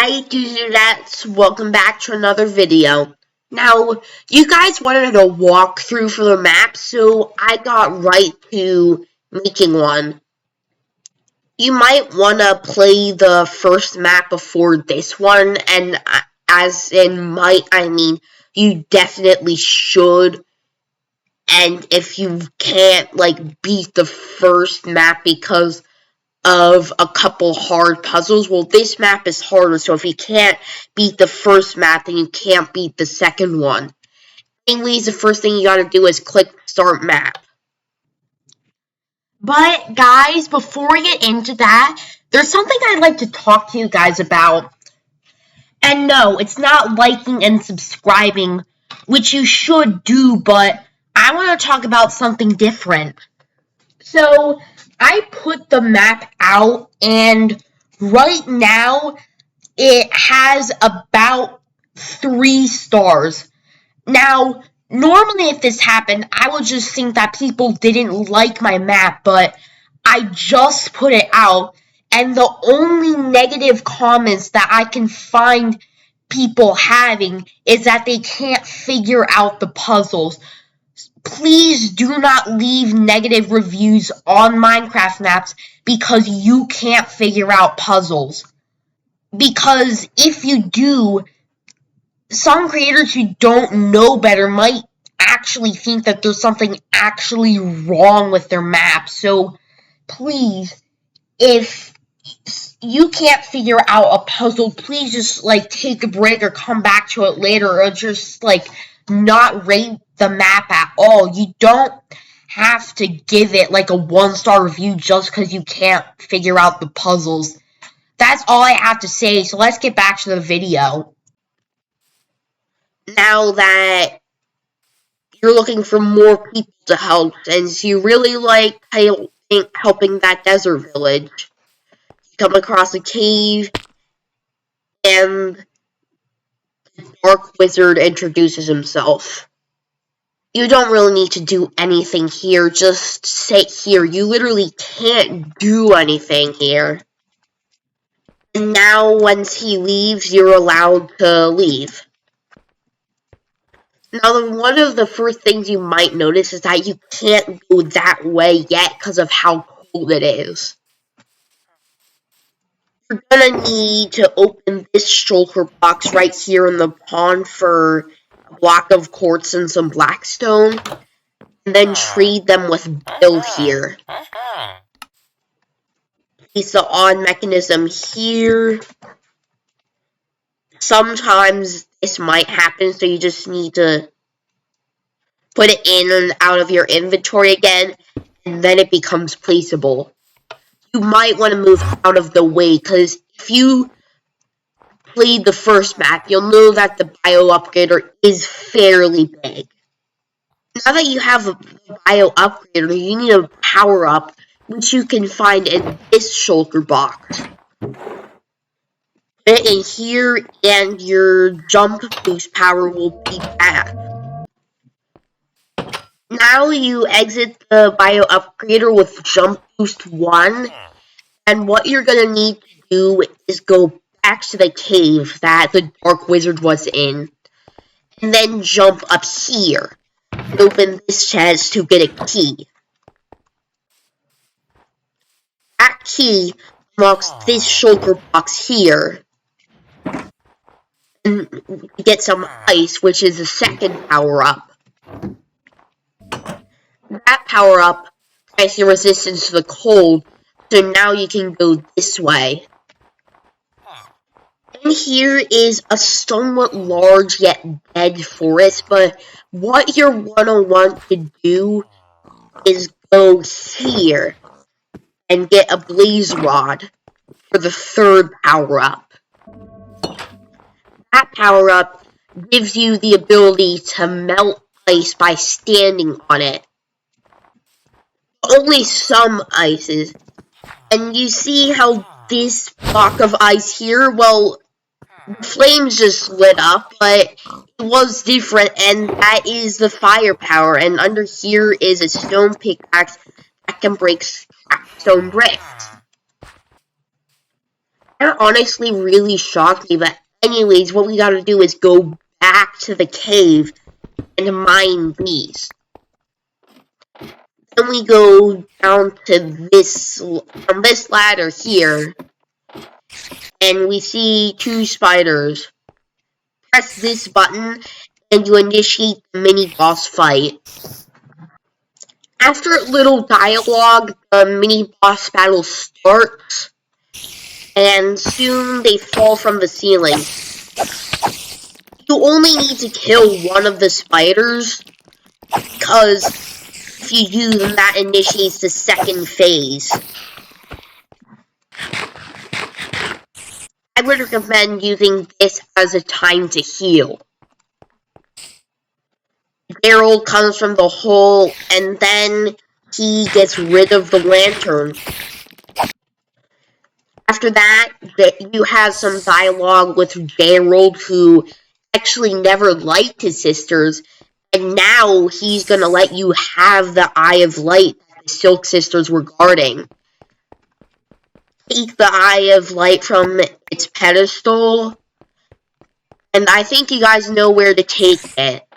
Hi Dudettes, welcome back to another video. Now, you guys wanted a walkthrough for the map, so I got right to making one. You might want to play the first map before this one, and as in might, I mean you definitely should. And if you can't, beat the first map because of a couple hard puzzles. Well, this map is harder, so if you can't beat the first map, then you can't beat the second one. Anyways, the first thing you gotta do is click Start Map. But, guys, before we get into that, there's something I'd like to talk to you guys about. And no, it's not liking and subscribing, which you should do, but I want to talk about something different. So, I put the map out, and right now, it has about 3 stars. Now, normally if this happened, I would just think that people didn't like my map, but I just put it out, and the only negative comments that I can find people having is that they can't figure out the puzzles. Please do not leave negative reviews on Minecraft maps because you can't figure out puzzles. Because if you do, some creators who don't know better might actually think that there's something actually wrong with their map. So please, if you can't figure out a puzzle, please just take a break or come back to it later, or just not rate the map at all. You don't have to give it a 1-star review just because you can't figure out the puzzles. That's all I have to say, so let's get back to the video. Now that you're looking for more people to help, since you really like helping that desert village, you come across a cave, and the Dark Wizard introduces himself. You don't really need to do anything here, just sit here. You literally can't do anything here. And now, once he leaves, you're allowed to leave. Now, one of the first things you might notice is that you can't go that way yet because of how cold it is. You're gonna need to open this shulker box right here in the pond for a block of quartz and some blackstone, and then trade them with Bill here. Place the on mechanism here. Sometimes this might happen, so you just need to put it in and out of your inventory again, and then it becomes placeable. You might want to move out of the way, because if you played the first map, you'll know that the bio upgrader is fairly big. Now that you have a bio upgrader, you need a power up, which you can find in this shulker box. Put it in here, and your jump boost power will be back. Now you exit the bio upgrader with jump boost 1, and what you're gonna need to do is go back to the cave that the Dark Wizard was in, and then jump up here and open this chest to get a key. That key unlocks this shulker box here, and you get some ice, which is the second power up. That power up has your resistance to the cold, so now you can go this way. And here is a somewhat large yet dead forest, but what you're gonna want to do is go here and get a blaze rod for the third power up. That power up gives you the ability to melt ice by standing on it. Only some ices. And you see how this block of ice here, well, the flames just lit up, but it was different, and that is the firepower. And under here is a stone pickaxe that can break stone bricks. That honestly really shocked me, but anyways, what we gotta do is go back to the cave and mine these. Then we go down to on this ladder here, and we see 2 spiders. Press this button, and you initiate the mini-boss fight. After a little dialogue, the mini-boss battle starts, and soon they fall from the ceiling. You only need to kill one of the spiders, because if you do, then that initiates the second phase. I would recommend using this as a time to heal. Daryl comes from the hole, and then he gets rid of the lantern. After that, you have some dialogue with Daryl, who actually never liked his sisters, and now he's gonna let you have the Eye of Light that the Silk Sisters were guarding. Take the Eye of Light from its pedestal, and I think you guys know where to take it.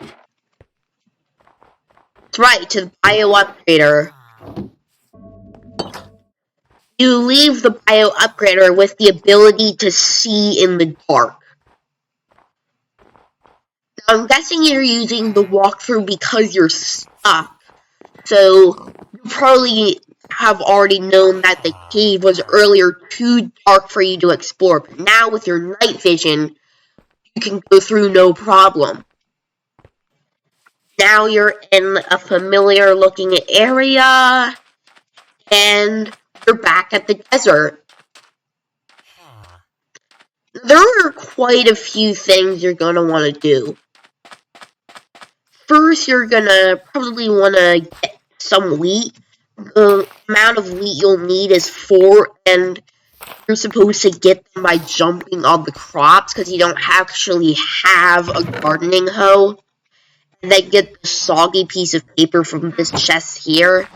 That's right, to the Bio Upgrader. You leave the Bio Upgrader with the ability to see in the dark. Now, I'm guessing you're using the walkthrough because you're stuck, so you probably have already known that the cave was earlier too dark for you to explore, but now with your night vision, you can go through no problem. Now you're in a familiar looking area, and you're back at the desert. There are quite a few things you're going to want to do. First, you're going to probably want to get some wheat. The amount of wheat you'll need is 4, and you're supposed to get them by jumping on the crops, because you don't actually have a gardening hoe. And then get the soggy piece of paper from this chest here.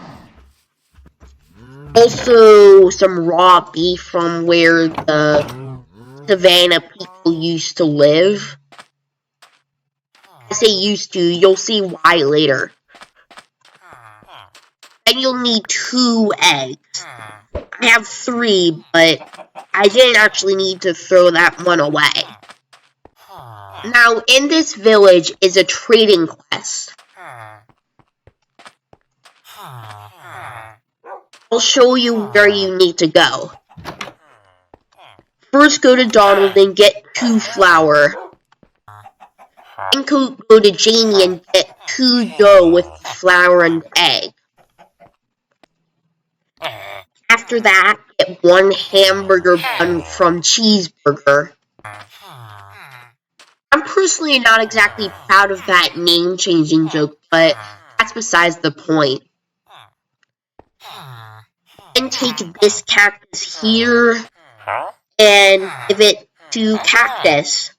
Also, some raw beef from where the Savannah people used to live. I say used to, you'll see why later. Then you'll need 2 eggs. I have 3, but I didn't actually need to throw that one away. Now, in this village is a trading quest. I'll show you where you need to go. First, go to Donald and get 2 flour. Then go to Jamie and get 2 dough with flour and egg. After that, get 1 hamburger bun from Cheeseburger. I'm personally not exactly proud of that name-changing joke, but that's besides the point. Then take this cactus here and give it to Cactus.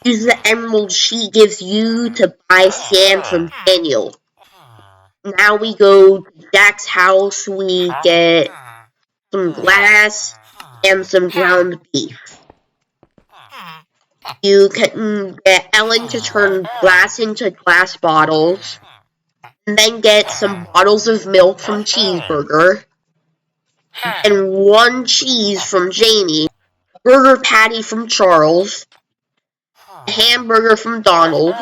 Use the emerald she gives you to buy sand from Daniel. Now we go to Jack's house, we get some glass and some ground beef. You can get Ellen to turn glass into glass bottles, and then get some bottles of milk from Cheeseburger, and 1 cheese from Jamie, a burger patty from Charles, a hamburger from Donald,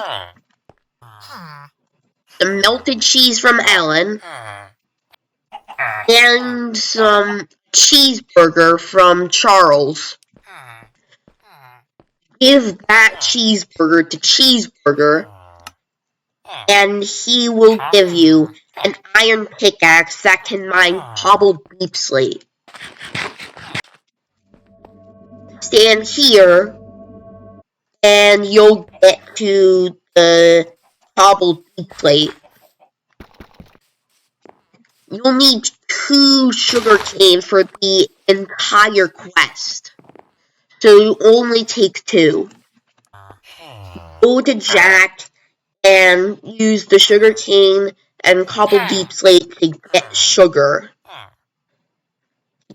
some melted cheese from Ellen, and some cheeseburger from Charles. Give that cheeseburger to Cheeseburger, and he will give you an iron pickaxe that can mine cobbled deep slate. Stand here, and you'll get to the cobbled deep slate. You'll need 2 sugar canes for the entire quest, so you only take 2. Go to Jack and use the sugar cane and cobbled deep slate to get sugar.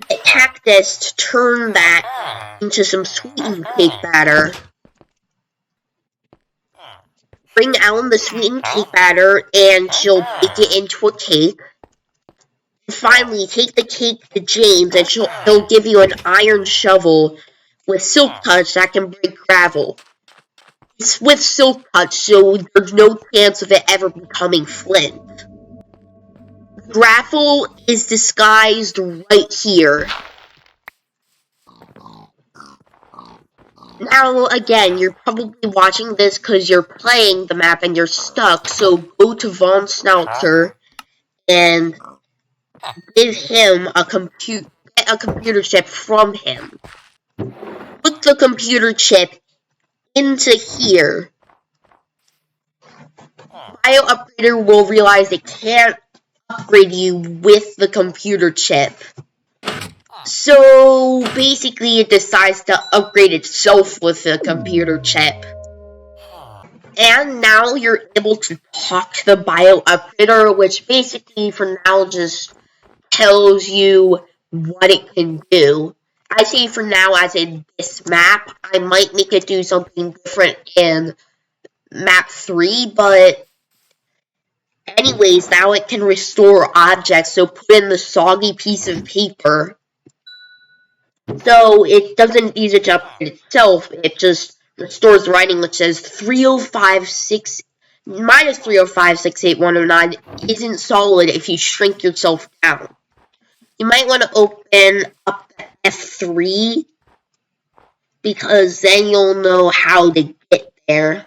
Get Cactus to turn that into some sweetened cake batter. Bring Ellen the sweetened cake batter, and she'll bake it into a cake. And finally, take the cake to James, and he'll give you an iron shovel with silk touch that can break gravel. It's with silk touch, so there's no chance of it ever becoming flint. Gravel is disguised right here. Now, again, you're probably watching this because you're playing the map and you're stuck, so go to Von Schnauzer and give him get a computer chip from him. Put the computer chip into here. Bio Upgrader will realize it can't upgrade you with the computer chip. So basically it decides to upgrade itself with the computer chip. And now you're able to talk to the Bio Upgrader, which basically for now just tells you what it can do. I say for now, as in this map, I might make it do something different in map 3, but anyways, now it can restore objects, so put in the soggy piece of paper. So it doesn't use it to upgrade itself, it just restores the writing which says 305.6 minus 305.68109 isn't solid if you shrink yourself down. You might want to open up the F3 because then you'll know how to get there.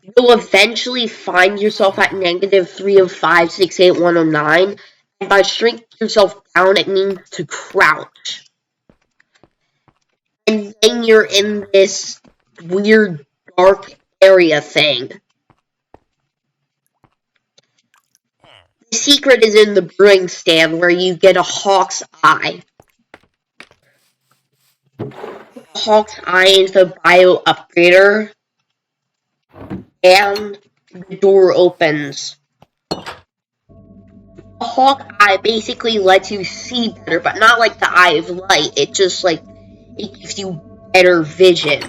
You'll eventually find yourself at negative 305.68109, and by shrinking yourself down, it means to crouch. And then you're in this weird dark area thing. The secret is in the brewing stand where you get a hawk's eye. Hawk's eye is the Bio Upgrader, and the door opens. A hawk eye basically lets you see better, but not like the eye of light. It just it gives you better vision.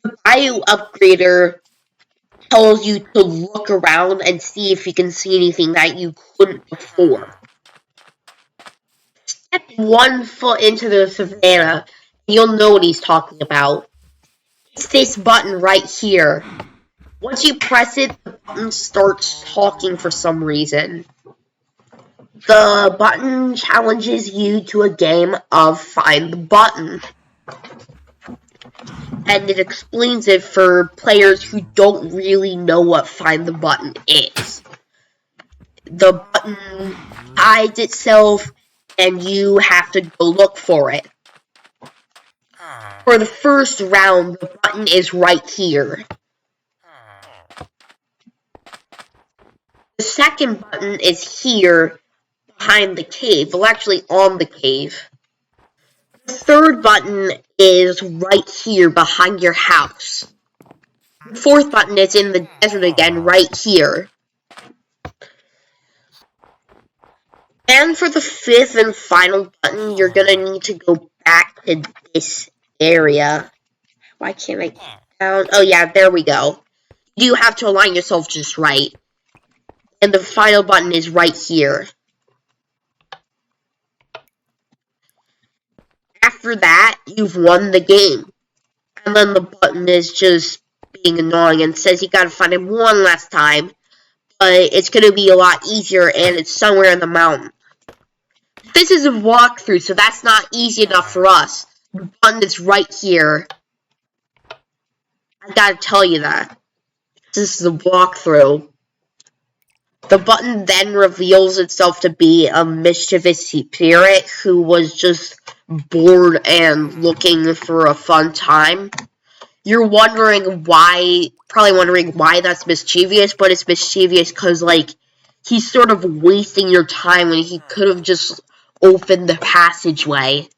The Bio Upgrader tells you to look around and see if you can see anything that you couldn't before. Step 1 foot into the savannah, and you'll know what he's talking about. It's this button right here. Once you press it, the button starts talking for some reason. The button challenges you to a game of Find the Button. And it explains it for players who don't really know what Find the Button is. The button hides itself, and you have to go look for it. For the first round, the button is right here. The second button is here, behind the cave. Well, actually on the cave. The third button is right here, behind your house. The fourth button is in the desert again, right here. And for the fifth and final button, you're gonna need to go back to this area. Why can't I get down? Oh yeah, there we go. You have to align yourself just right. And the final button is right here. After that, you've won the game. And then the button is just being annoying and says you gotta find him one last time. But it's gonna be a lot easier, and it's somewhere in the mountain. This is a walkthrough, so that's not easy enough for us. The button is right here. I gotta tell you that. This is a walkthrough. The button then reveals itself to be a mischievous spirit who was just bored and looking for a fun time. You're probably wondering why that's mischievous, but it's mischievous because, he's sort of wasting your time when he could have just opened the passageway.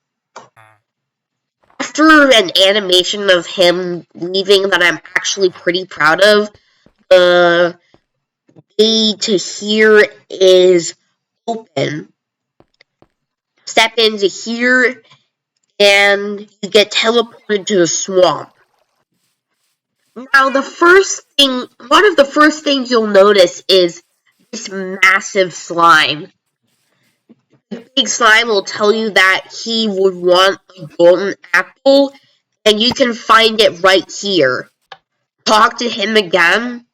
After an animation of him leaving that I'm actually pretty proud of, the way to here is open. Step into here, and you get teleported to the swamp. Now, one of the first things you'll notice is this massive slime. The big slime will tell you that he would want a golden apple, and you can find it right here. Talk to him again,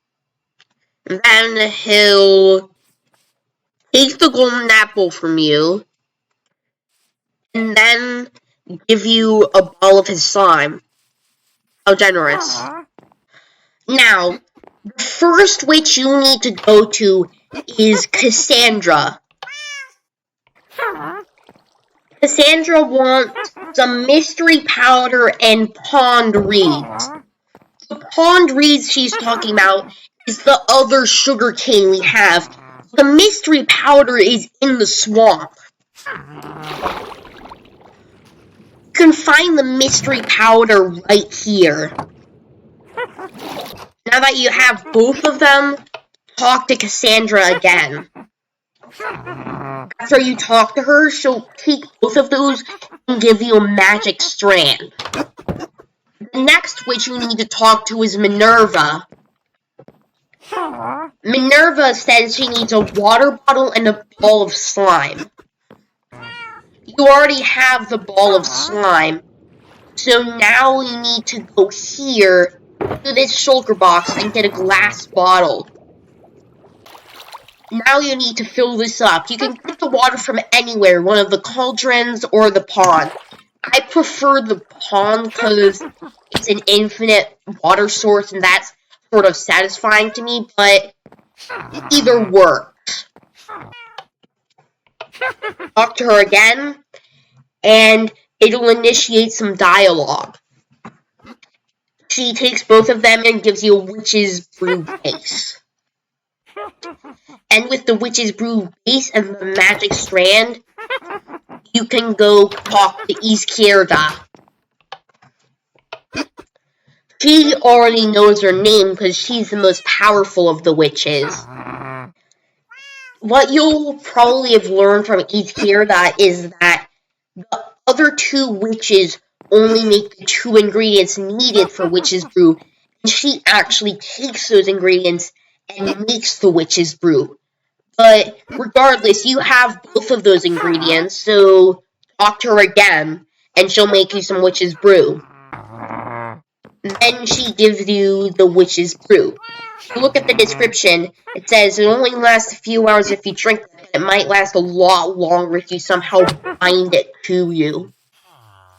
and then he'll take the golden apple from you, and then give you a ball of his slime. How generous. Now, the first witch you need to go to is Cassandra. Cassandra wants some mystery powder and pond reeds. The pond reeds she's talking about is the other sugar cane we have. The mystery powder is in the swamp. You can find the mystery powder right here. Now that you have both of them, talk to Cassandra again. After you talk to her, she'll take both of those and give you a magic strand. The next witch you need to talk to is Minerva. Minerva says she needs a water bottle and a ball of slime. You already have the ball of slime, so now you need to go here to this shulker box and get a glass bottle. Now you need to fill this up. You can get the water from anywhere, one of the cauldrons or the pond. I prefer the pond because it's an infinite water source and that's sort of satisfying to me, but either works. Talk to her again, and it'll initiate some dialogue. She takes both of them and gives you a witch's brew base. And with the witch's brew base and the magic strand, you can go talk to Izquierda. She already knows her name because she's the most powerful of the witches. What you'll probably have learned from Izquierda is that the other two witches only make the 2 ingredients needed for witch's brew, and she actually takes those ingredients and makes the witch's brew. But regardless, you have both of those ingredients, so talk to her again, and she'll make you some witch's brew. Then she gives you the witch's brew. If you look at the description, it says it only lasts a few hours if you drink it, but it might last a lot longer if you somehow bind it to you.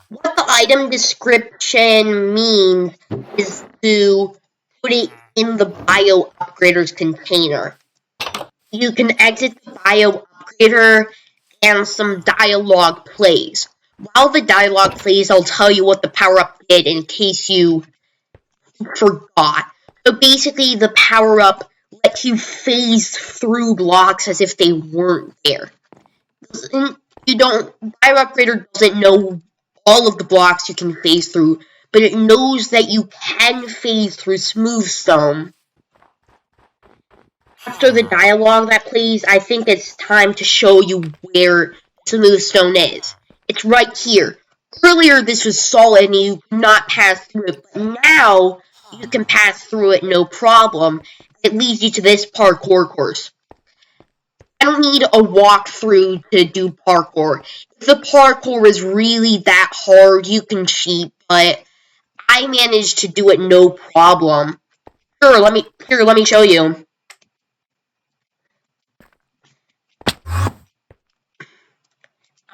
What the item description means is to put it in the bio upgrader's container. You can exit the bio upgrader and some dialogue plays. While the dialogue plays, I'll tell you what the power-up did in case you forgot. So basically, the power-up lets you phase through blocks as if they weren't there. Bio upgrader doesn't know all of the blocks you can phase through, but it knows that you can phase through smooth stone. After the dialogue that plays, I think it's time to show you where smooth stone is. It's right here. Earlier this was solid and you could not pass through it, but now you can pass through it no problem. It leads you to this parkour course. I don't need a walkthrough to do parkour. If the parkour is really that hard, you can cheat, but I managed to do it no problem. Here, let me show you.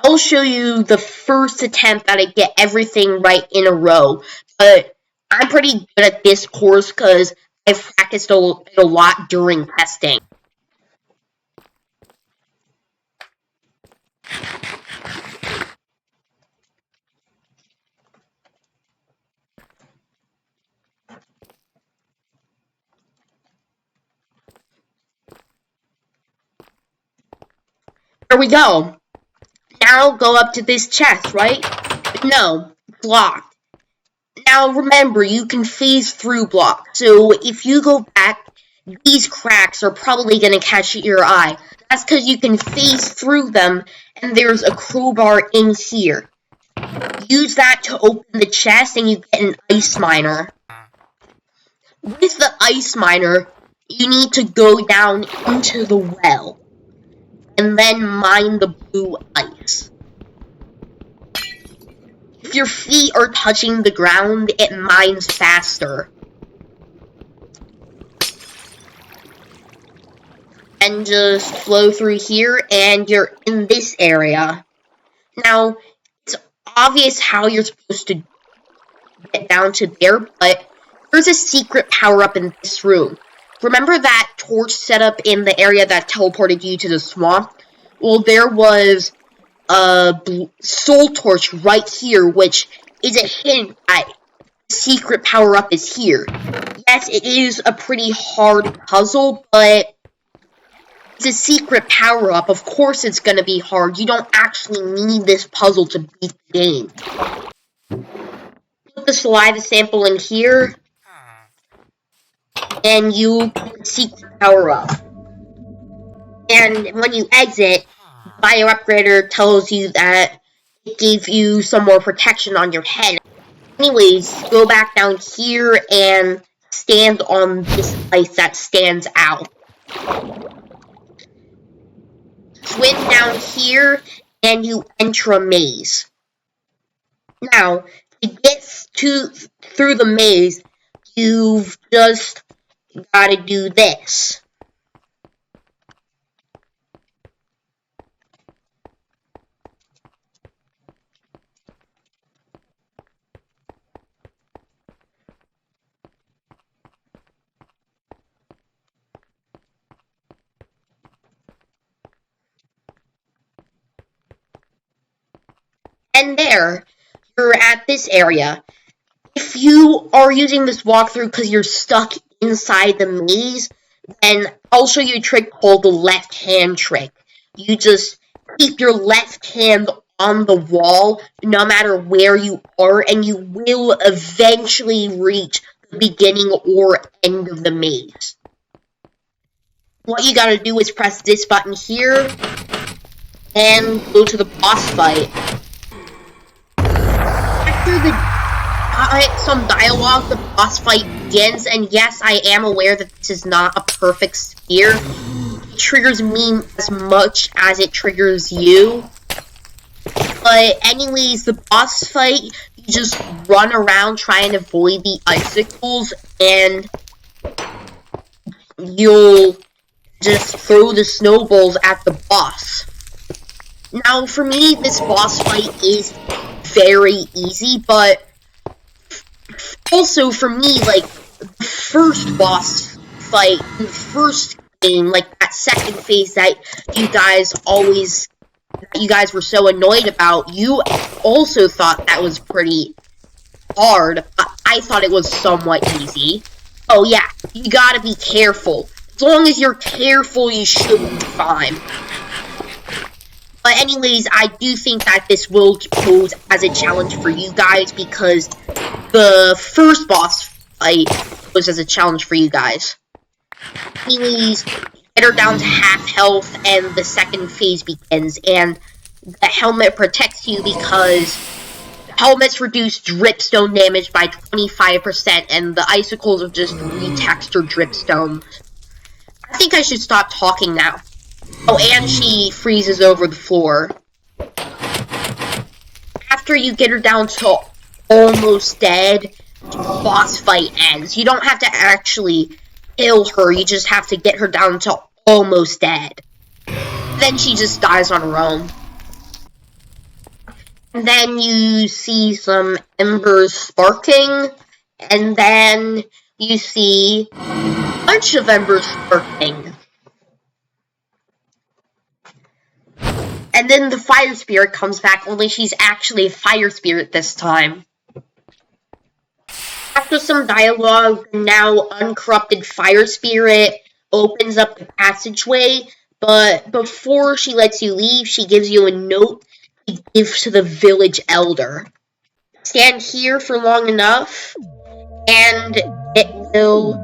I'll show you the first attempt that I get everything right in a row, but I'm pretty good at this course because I've practiced it a lot during testing. There we go. Now go up to this chest, right? No, it's locked. Now remember, you can phase through blocks. So if you go back these cracks are probably going to catch your eye. That's because you can phase through them, and there's a crowbar in here. Use that to open the chest, and you get an ice miner. With the ice miner, you need to go down into the well, and then mine the blue ice. If your feet are touching the ground, it mines faster. And just flow through here, and you're in this area. Now, it's obvious how you're supposed to get down to there, but there's a secret power-up in this room. Remember that torch set up in the area that teleported you to the swamp? Well, there was a soul torch right here, which is a hint that the secret power-up is here. Yes, it is a pretty hard puzzle, but it's a secret power-up. Of course it's going to be hard. You don't actually need this puzzle to beat the game. Put the saliva sample in here, and you can secret power-up. And when you exit, Bio Upgrader tells you that it gave you some more protection on your head. Anyways, go back down here and stand on this ice that stands out. Swim down here, and you enter a maze. Now, to get through the maze, you've just gotta do this. And there, you're at this area. If you are using this walkthrough because you're stuck inside the maze, then I'll show you a trick called the left hand trick. You just keep your left hand on the wall no matter where you are, and you will eventually reach the beginning or end of the maze. What you gotta do is press this button here and go to the boss fight. After some dialogue, the boss fight begins, and yes, I am aware that this is not a perfect sphere. It triggers me as much as it triggers you. But anyways, the boss fight, you just run around trying to avoid the icicles, and you'll just throw the snowballs at the boss. Now, for me, this boss fight is very easy, but also for me, like, the first boss fight in the first game, like that second phase that you guys were so annoyed about, you also thought that was pretty hard, but I thought it was somewhat easy. Oh yeah, you gotta be careful. As long as you're careful, you should be fine. But anyways, I do think that this will pose as a challenge for you guys, because the first boss fight was as a challenge for you guys. Anyways, get her down to half health, and the second phase begins, and the helmet protects you because helmets reduce dripstone damage by 25%, and the icicles are just retextured dripstone. I think I should stop talking now. Oh, and she freezes over the floor. After you get her down to almost dead, the boss fight ends. You don't have to actually kill her, you just have to get her down to almost dead. Then she just dies on her own. And then you see some embers sparking, and then you see a bunch of embers sparking. And then the fire spirit comes back, only she's actually a fire spirit this time. After some dialogue, the now uncorrupted fire spirit opens up the passageway, but before she lets you leave, she gives you a note to give to the village elder. Stand here for long enough, and it will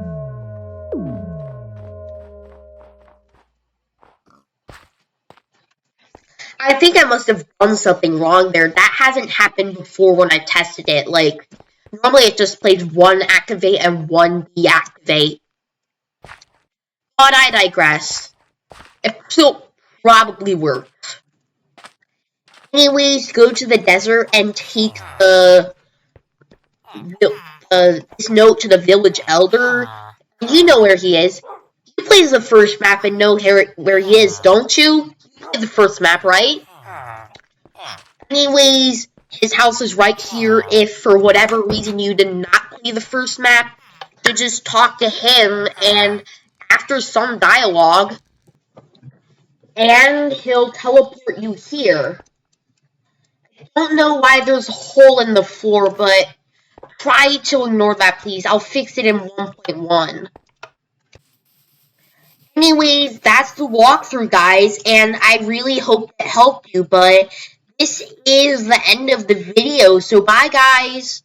I think I must have done something wrong there. That hasn't happened before when I tested it. Like, normally it just plays one activate and one deactivate. But I digress. It still probably works. Anyways, go to the desert and take this note to the village elder. You know where he is. He plays the first map and know where he is, don't you? You play the first map, right? Anyways, his house is right here. If for whatever reason you did not play the first map, you just talk to him, and after some dialogue, and he'll teleport you here. I don't know why there's a hole in the floor, but try to ignore that, please. I'll fix it in 1.1. Anyways, that's the walkthrough, guys, and I really hope it helped you, but this is the end of the video, so bye, guys!